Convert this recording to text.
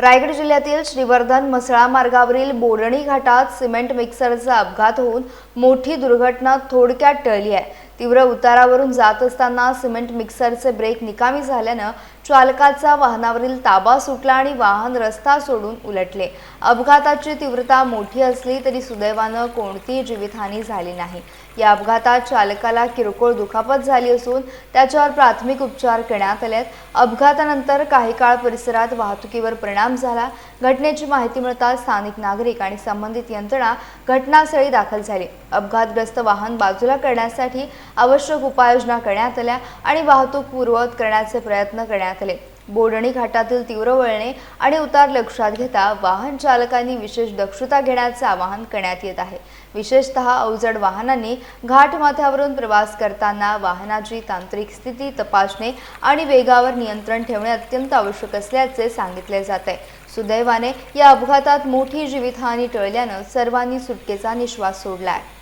रायगड जिल्ह्यातील श्रीवर्धन म्हसळा मार्गावरील बोरणी घाटात सिमेंट मिक्सरचा अपघात होऊन मोठी दुर्घटना थोडक्यात टळली आहे। तीव्र उतारावरून जात असताना सिमेंट मिक्सरचे ब्रेक निकामी झाल्याने चालकाचा वाहनावरील ताबा सुटला आणि वाहन रस्ता सोडून उलटले। अपघाताची तीव्रता मोठी असली तरी सुदैवाने कोणतीही जीवितहानी झाली नाही। या अपघातात चालकाला किरकोळ दुखापत झाली असून त्याच्यावर प्राथमिक उपचार करण्यात आले। अपघातानंतर काही काळ परिसरात वाहतुकीवर परिणाम झाला। घटनेची माहिती मिळताच स्थानिक नागरिक आणि संबंधित यंत्रणा घटनास्थळी दाखल झाली। अपघातग्रस्त वाहन बाजूला करण्यासाठी आवश्यक उपाययोजना करण्यात आल्या आणि वाहतूक पूर्ववत करण्याचे प्रयत्न करण्यात आले। बोरणी घाटातील तीव्र वळणे आणि उतार लक्षात घेता वाहन चालकांनी विशेष दक्षता घेण्याचे आवाहन करण्यात येत आहे। विशेषतः अवजड वाहनांनी घाट माथ्यावरून प्रवास करताना वाहनाची तांत्रिक स्थिती तपासणे आणि वेगावर नियंत्रण ठेवणे अत्यंत आवश्यक असल्याचे सांगितले जात आहे। सुदैवाने या अपघातात मोठी जीवितहानी टळल्याने सर्वांनी सुटकेचा निश्वास सोडला आहे।